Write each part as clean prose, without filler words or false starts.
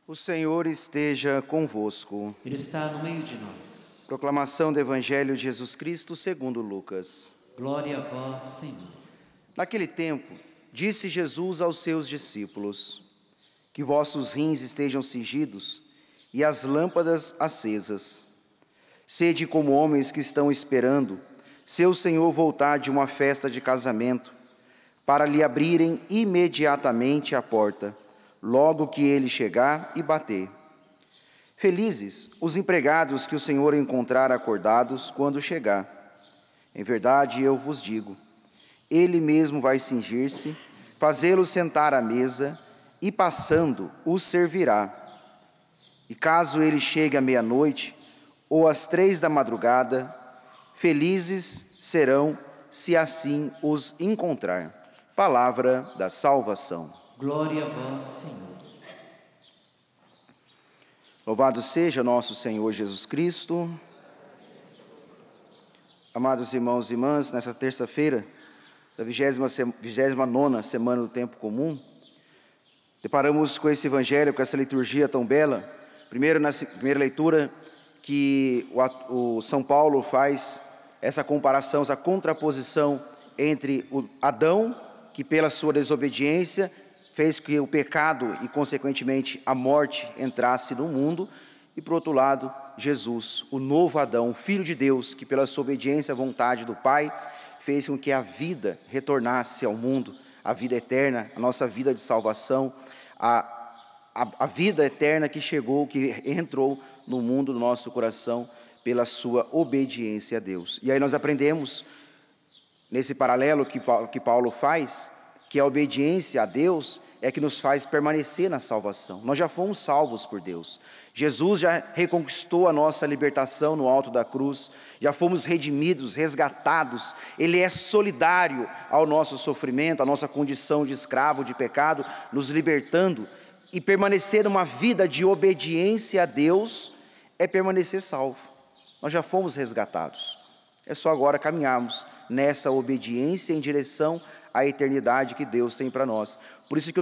O Senhor esteja convosco. Ele está no meio de nós. Proclamação do Evangelho de Jesus Cristo segundo Lucas. Glória a vós, Senhor. Naquele tempo, disse Jesus aos seus discípulos: que vossos rins estejam cingidos e as lâmpadas acesas. Sede como homens que estão esperando seu Senhor voltar de uma festa de casamento, para lhe abrirem imediatamente a porta, logo que ele chegar e bater. Felizes os empregados que o Senhor encontrar acordados quando chegar. Em verdade, eu vos digo, ele mesmo vai cingir-se, fazê-los sentar à mesa e, passando, os servirá. E caso ele chegue à meia-noite ou às 3 da madrugada, felizes serão se assim os encontrar. Palavra da salvação. Glória a vós, Senhor. Louvado seja nosso Senhor Jesus Cristo. Amados irmãos e irmãs, nessa terça-feira da 29ª semana do tempo comum, deparamos com esse evangelho, com essa liturgia tão bela. Primeiro, na primeira leitura, que o São Paulo faz essa comparação, essa contraposição entre o Adão, que pela sua desobediência fez que o pecado e, consequentemente, a morte entrasse no mundo, e, por outro lado, Jesus, o novo Adão, o Filho de Deus, que pela sua obediência à vontade do Pai, fez com que a vida retornasse ao mundo, a vida eterna, a nossa vida de salvação, a vida eterna que chegou, que entrou no mundo do nosso coração pela sua obediência a Deus. E aí nós aprendemos, nesse paralelo que Paulo faz, que a obediência a Deus é que nos faz permanecer na salvação. Nós já fomos salvos por Deus. Jesus já reconquistou a nossa libertação no alto da cruz, já fomos redimidos, resgatados. Ele é solidário ao nosso sofrimento, à nossa condição de escravo, de pecado, nos libertando. E permanecer numa vida de obediência a Deus é permanecer salvo. Nós já fomos resgatados. É só agora caminharmos nessa obediência em direção à eternidade que Deus tem para nós. Por isso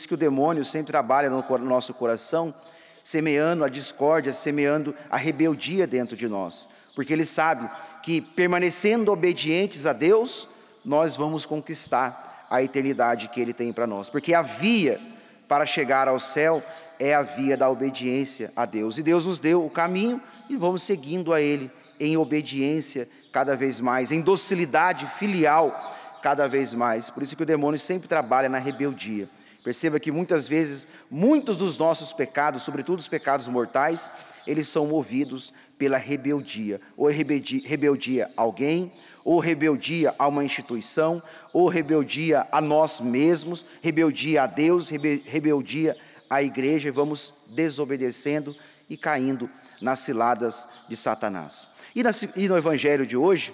que o demônio sempre trabalha no nosso coração, semeando a discórdia, semeando a rebeldia dentro de nós. Porque ele sabe que, permanecendo obedientes a Deus, nós vamos conquistar a eternidade que ele tem para nós. Porque a via para chegar ao céu é a via da obediência a Deus. E Deus nos deu o caminho e vamos seguindo a Ele em obediência cada vez mais, em docilidade filial cada vez mais. Por isso que o demônio sempre trabalha na rebeldia. Perceba que muitas vezes, muitos dos nossos pecados, sobretudo os pecados mortais, eles são movidos pela rebeldia. Ou rebeldia a alguém, ou rebeldia a uma instituição, ou rebeldia a nós mesmos, rebeldia a Deus, rebeldia à igreja, e vamos desobedecendo e caindo nas ciladas de Satanás. E no evangelho de hoje,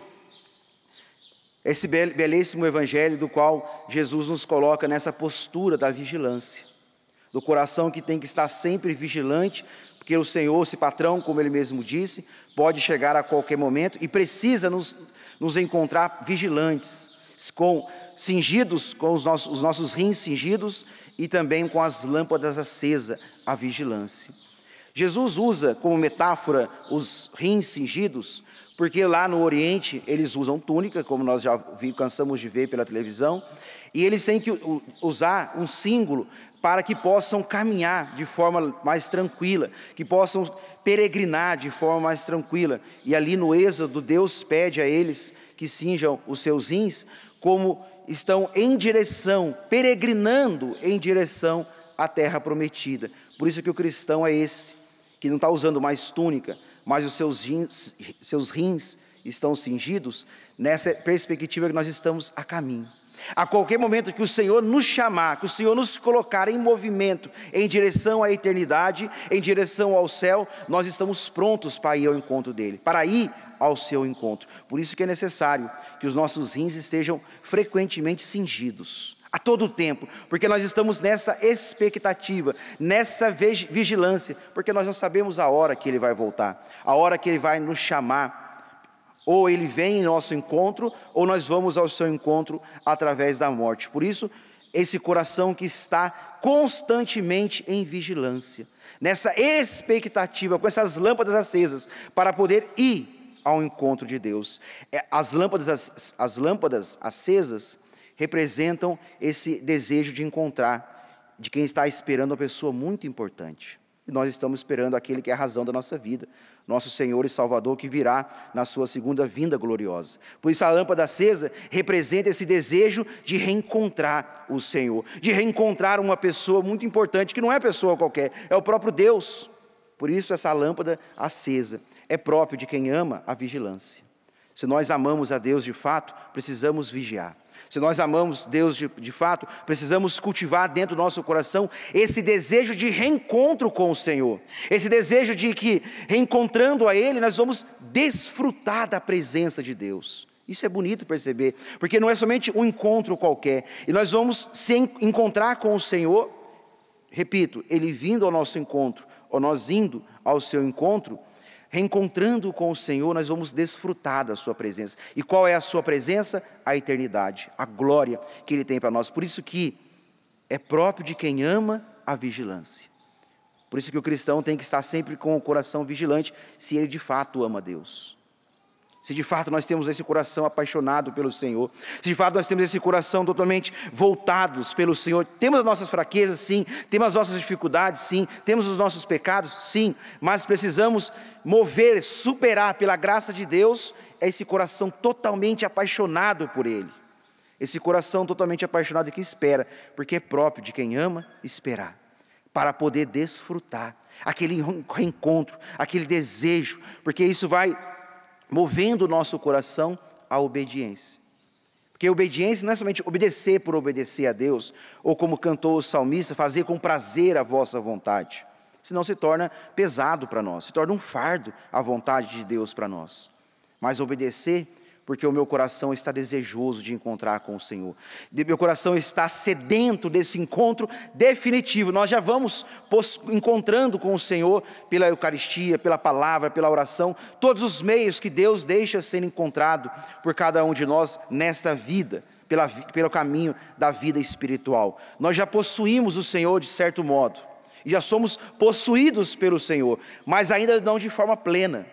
esse belíssimo evangelho do qual Jesus nos coloca nessa postura da vigilância, do coração que tem que estar sempre vigilante, porque o Senhor, esse patrão, como ele mesmo disse, pode chegar a qualquer momento e precisa nos encontrar vigilantes, cingidos, com os nossos rins cingidos e também com as lâmpadas acesas, a vigilância. Jesus usa como metáfora os rins cingidos, porque lá no Oriente eles usam túnica, como nós já cansamos de ver pela televisão, e eles têm que usar um símbolo para que possam caminhar de forma mais tranquila, que possam peregrinar de forma mais tranquila. E ali no Êxodo, Deus pede a eles que cinjam os seus rins, como estão em direção, peregrinando em direção à terra prometida. Por isso que o cristão é esse, que não está usando mais túnica, mas os seus rins estão cingidos, nessa perspectiva que nós estamos a caminho. A qualquer momento que o Senhor nos chamar, que o Senhor nos colocar em movimento, em direção à eternidade, em direção ao céu, nós estamos prontos para ir ao encontro dEle, para ir ao seu encontro. Por isso que é necessário que os nossos rins estejam frequentemente cingidos, a todo tempo, porque nós estamos nessa expectativa, nessa vigilância, porque nós não sabemos a hora que Ele vai voltar, a hora que Ele vai nos chamar. Ou Ele vem em nosso encontro, ou nós vamos ao seu encontro através da morte. Por isso, esse coração que está constantemente em vigilância, nessa expectativa, com essas lâmpadas acesas, para poder ir ao encontro de Deus. As lâmpadas acesas representam esse desejo de encontrar, de quem está esperando uma pessoa muito importante. E nós estamos esperando aquele que é a razão da nossa vida, nosso Senhor e Salvador, que virá na sua segunda vinda gloriosa. Por isso a lâmpada acesa representa esse desejo de reencontrar o Senhor, de reencontrar uma pessoa muito importante, que não é pessoa qualquer, é o próprio Deus. Por isso essa lâmpada acesa é próprio de quem ama a vigilância. Se nós amamos a Deus de fato, precisamos vigiar. Se nós amamos Deus de fato, precisamos cultivar dentro do nosso coração esse desejo de reencontro com o Senhor. Esse desejo de que, reencontrando a Ele, nós vamos desfrutar da presença de Deus. Isso é bonito perceber, porque não é somente um encontro qualquer. E nós vamos se encontrar com o Senhor, repito, Ele vindo ao nosso encontro, ou nós indo ao seu encontro, reencontrando com o Senhor, nós vamos desfrutar da sua presença. E qual é a sua presença? A eternidade, a glória que Ele tem para nós. Por isso que é próprio de quem ama a vigilância. Por isso que o cristão tem que estar sempre com o coração vigilante, se ele de fato ama Deus. Se de fato nós temos esse coração apaixonado pelo Senhor, se de fato nós temos esse coração totalmente voltados pelo Senhor, temos as nossas fraquezas, sim, temos as nossas dificuldades, sim, temos os nossos pecados, sim, mas precisamos mover, superar pela graça de Deus, esse coração totalmente apaixonado por Ele, esse coração totalmente apaixonado que espera, porque é próprio de quem ama esperar, para poder desfrutar aquele reencontro, aquele desejo, porque isso vai movendo o nosso coração à obediência. Porque obediência não é somente obedecer por obedecer a Deus, ou como cantou o salmista, fazer com prazer a vossa vontade. Senão se torna pesado para nós, se torna um fardo a vontade de Deus para nós. Mas obedecer porque o meu coração está desejoso de encontrar com o Senhor. Meu coração está sedento desse encontro definitivo. Nós já vamos encontrando com o Senhor pela Eucaristia, pela palavra, pela oração, todos os meios que Deus deixa ser encontrado por cada um de nós nesta vida, pelo caminho da vida espiritual. Nós já possuímos o Senhor de certo modo, e já somos possuídos pelo Senhor, mas ainda não de forma plena.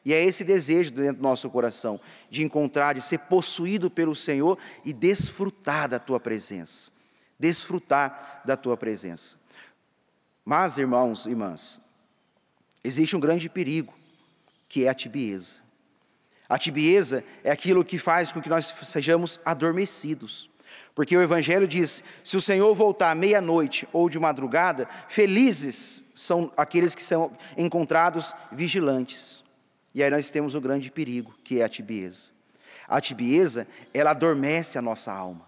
E é esse desejo dentro do nosso coração, de encontrar, de ser possuído pelo Senhor e desfrutar da Tua presença. Desfrutar da Tua presença. Mas, irmãos e irmãs, existe um grande perigo, que é a tibieza. A tibieza é aquilo que faz com que nós sejamos adormecidos. Porque o Evangelho diz, se o Senhor voltar à meia-noite ou de madrugada, felizes são aqueles que são encontrados vigilantes. E aí nós temos o grande perigo, que é a tibieza. A tibieza, ela adormece a nossa alma.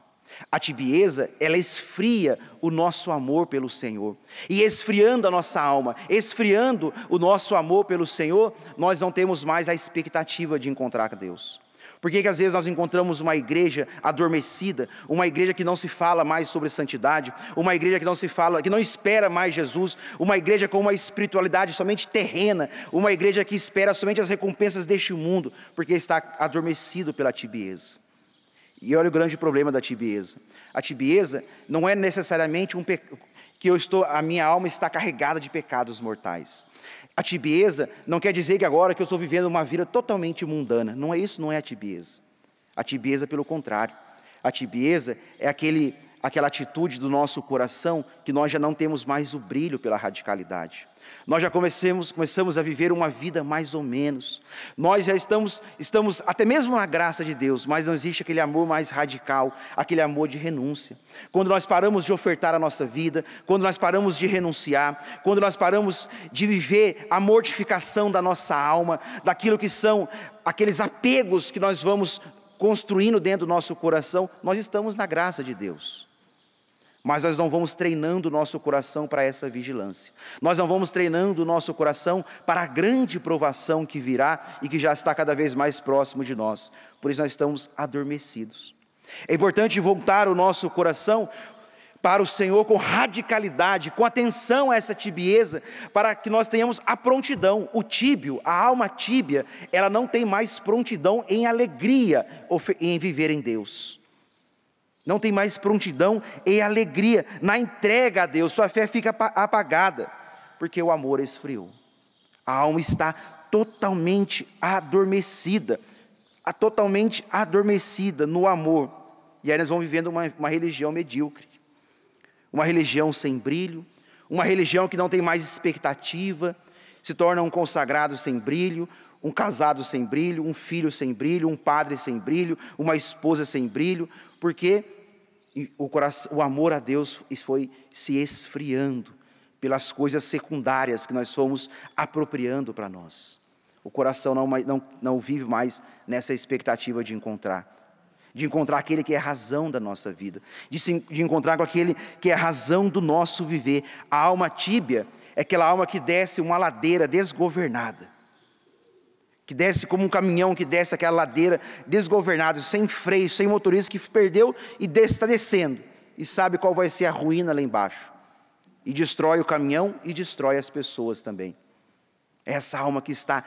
A tibieza, ela esfria o nosso amor pelo Senhor. E esfriando a nossa alma, esfriando o nosso amor pelo Senhor, nós não temos mais a expectativa de encontrar com Deus. Por que às vezes nós encontramos uma igreja adormecida, uma igreja que não se fala mais sobre santidade, uma igreja que não se fala, que não espera mais Jesus, uma igreja com uma espiritualidade somente terrena, uma igreja que espera somente as recompensas deste mundo, porque está adormecido pela tibieza. E olha o grande problema da tibieza. A tibieza não é necessariamente a minha alma está carregada de pecados mortais. A tibieza não quer dizer que agora que eu estou vivendo uma vida totalmente mundana. Não é isso, não é a tibieza. A tibieza, pelo contrário. A tibieza é aquela atitude do nosso coração que nós já não temos mais o brilho pela radicalidade. Nós já começamos a viver uma vida mais ou menos. Nós já estamos até mesmo na graça de Deus, mas não existe aquele amor mais radical, aquele amor de renúncia. Quando nós paramos de ofertar a nossa vida, quando nós paramos de renunciar, quando nós paramos de viver a mortificação da nossa alma, daquilo que são aqueles apegos que nós vamos construindo dentro do nosso coração, nós estamos na graça de Deus. Mas nós não vamos treinando o nosso coração para essa vigilância. Nós não vamos treinando o nosso coração para a grande provação que virá e que já está cada vez mais próximo de nós. Por isso nós estamos adormecidos. É importante voltar o nosso coração para o Senhor com radicalidade, com atenção a essa tibieza, para que nós tenhamos a prontidão. O tíbio, a alma tíbia, ela não tem mais prontidão em alegria em viver em Deus. não tem mais prontidão e alegria na entrega a Deus, sua fé fica apagada, porque o amor esfriou. A alma está totalmente adormecida no amor. E aí nós vamos vivendo uma religião medíocre, uma religião sem brilho, uma religião que não tem mais expectativa, se torna um consagrado sem brilho, um casado sem brilho, um filho sem brilho, um padre sem brilho, uma esposa sem brilho, porque o amor a Deus foi se esfriando pelas coisas secundárias que nós fomos apropriando para nós. O coração não vive mais nessa expectativa de encontrar aquele que é a razão da nossa vida, de encontrar com aquele que é a razão do nosso viver. A alma tíbia é aquela alma que desce uma ladeira desgovernada, que desce como um caminhão que desce aquela ladeira desgovernado, sem freio, sem motorista, que perdeu e está descendo, e sabe qual vai ser a ruína lá embaixo, e destrói o caminhão e destrói as pessoas também. Essa alma que está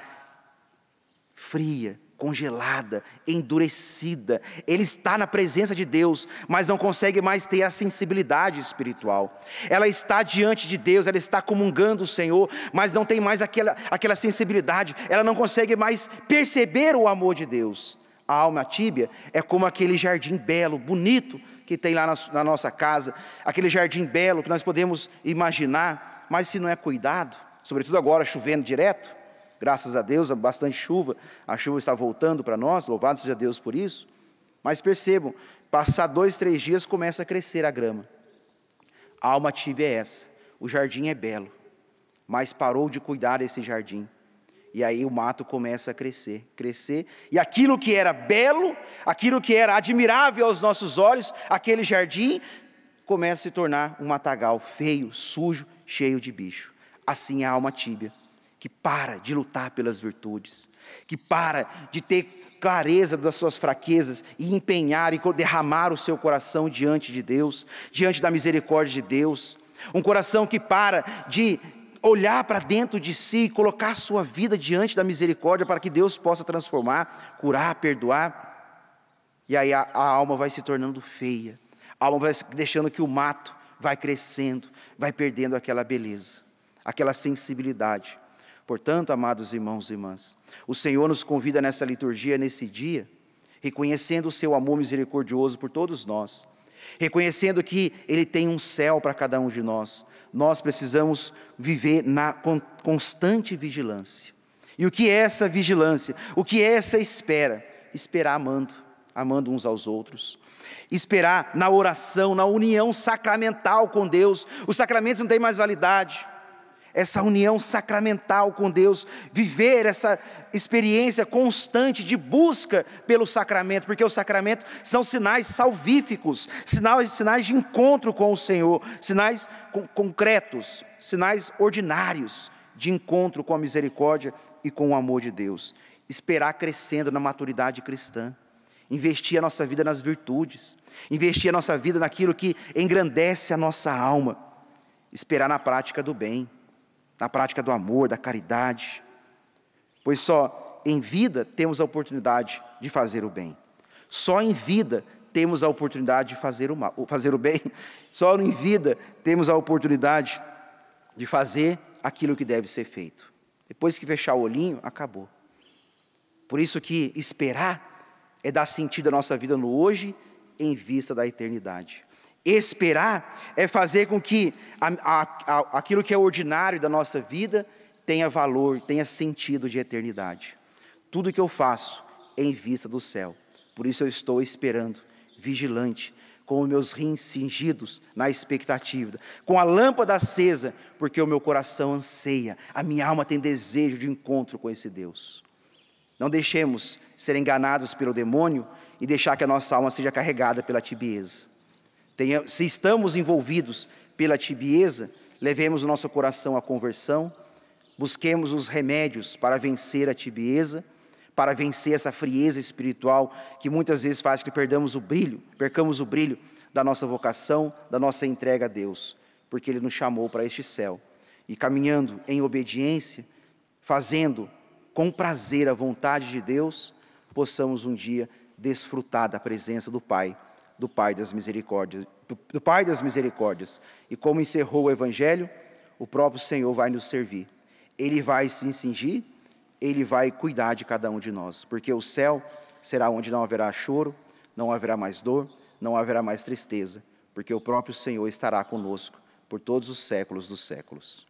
fria, congelada, endurecida, ele está na presença de Deus, mas não consegue mais ter a sensibilidade espiritual. Ela está diante de Deus, ela está comungando o Senhor, mas não tem mais aquela sensibilidade, ela não consegue mais perceber o amor de Deus. A alma tíbia é como aquele jardim belo, bonito, que tem lá na nossa casa, aquele jardim belo que nós podemos imaginar, mas se não é cuidado, sobretudo agora chovendo direto, graças a Deus, há bastante chuva, a chuva está voltando para nós, louvado seja Deus por isso. Mas percebam, passar 2, 3 dias começa a crescer a grama. A alma tíbia é essa, o jardim é belo, mas parou de cuidar desse jardim. E aí o mato começa a crescer, e aquilo que era belo, aquilo que era admirável aos nossos olhos, aquele jardim, começa a se tornar um matagal feio, sujo, cheio de bicho. Assim é a alma tíbia, que para de lutar pelas virtudes, que para de ter clareza das suas fraquezas e empenhar e derramar o seu coração diante de Deus, diante da misericórdia de Deus. Um coração que para de olhar para dentro de si e colocar a sua vida diante da misericórdia para que Deus possa transformar, curar, perdoar. E aí a alma vai se tornando feia, a alma vai deixando que o mato vai crescendo, vai perdendo aquela beleza, aquela sensibilidade. Portanto, amados irmãos e irmãs, o Senhor nos convida nessa liturgia, nesse dia, reconhecendo o seu amor misericordioso por todos nós, reconhecendo que Ele tem um céu para cada um de nós. Nós precisamos viver na constante vigilância. E o que é essa vigilância? O que é essa espera? Esperar amando uns aos outros. Esperar na oração, na união sacramental com Deus. Os sacramentos não têm mais validade. Essa união sacramental com Deus, viver essa experiência constante de busca pelo sacramento, porque os sacramentos são sinais salvíficos, sinais de encontro com o Senhor, sinais concretos, sinais ordinários de encontro com a misericórdia e com o amor de Deus. Esperar crescendo na maturidade cristã, investir a nossa vida nas virtudes, investir a nossa vida naquilo que engrandece a nossa alma, esperar na prática do bem, na prática do amor, da caridade, pois só em vida temos a oportunidade de fazer o bem, só em vida temos a oportunidade de fazer o bem, só em vida temos a oportunidade de fazer aquilo que deve ser feito. Depois que fechar o olhinho, acabou. Por isso que esperar é dar sentido à nossa vida no hoje em vista da eternidade. Esperar é fazer com que aquilo que é ordinário da nossa vida tenha valor, tenha sentido de eternidade. Tudo que eu faço é em vista do céu. Por isso eu estou esperando, vigilante, com os meus rins cingidos na expectativa, com a lâmpada acesa, porque o meu coração anseia, a minha alma tem desejo de encontro com esse Deus. Não deixemos ser enganados pelo demônio e deixar que a nossa alma seja carregada pela tibieza. Se estamos envolvidos pela tibieza, levemos o nosso coração à conversão, busquemos os remédios para vencer a tibieza, para vencer essa frieza espiritual que muitas vezes faz que percamos o brilho da nossa vocação, da nossa entrega a Deus, porque Ele nos chamou para este céu. E caminhando em obediência, fazendo com prazer a vontade de Deus, possamos um dia desfrutar da presença do Pai do Pai das misericórdias, E como encerrou o Evangelho, o próprio Senhor vai nos servir. Ele vai se cingir, Ele vai cuidar de cada um de nós, porque o céu será onde não haverá choro, não haverá mais dor, não haverá mais tristeza, porque o próprio Senhor estará conosco por todos os séculos dos séculos.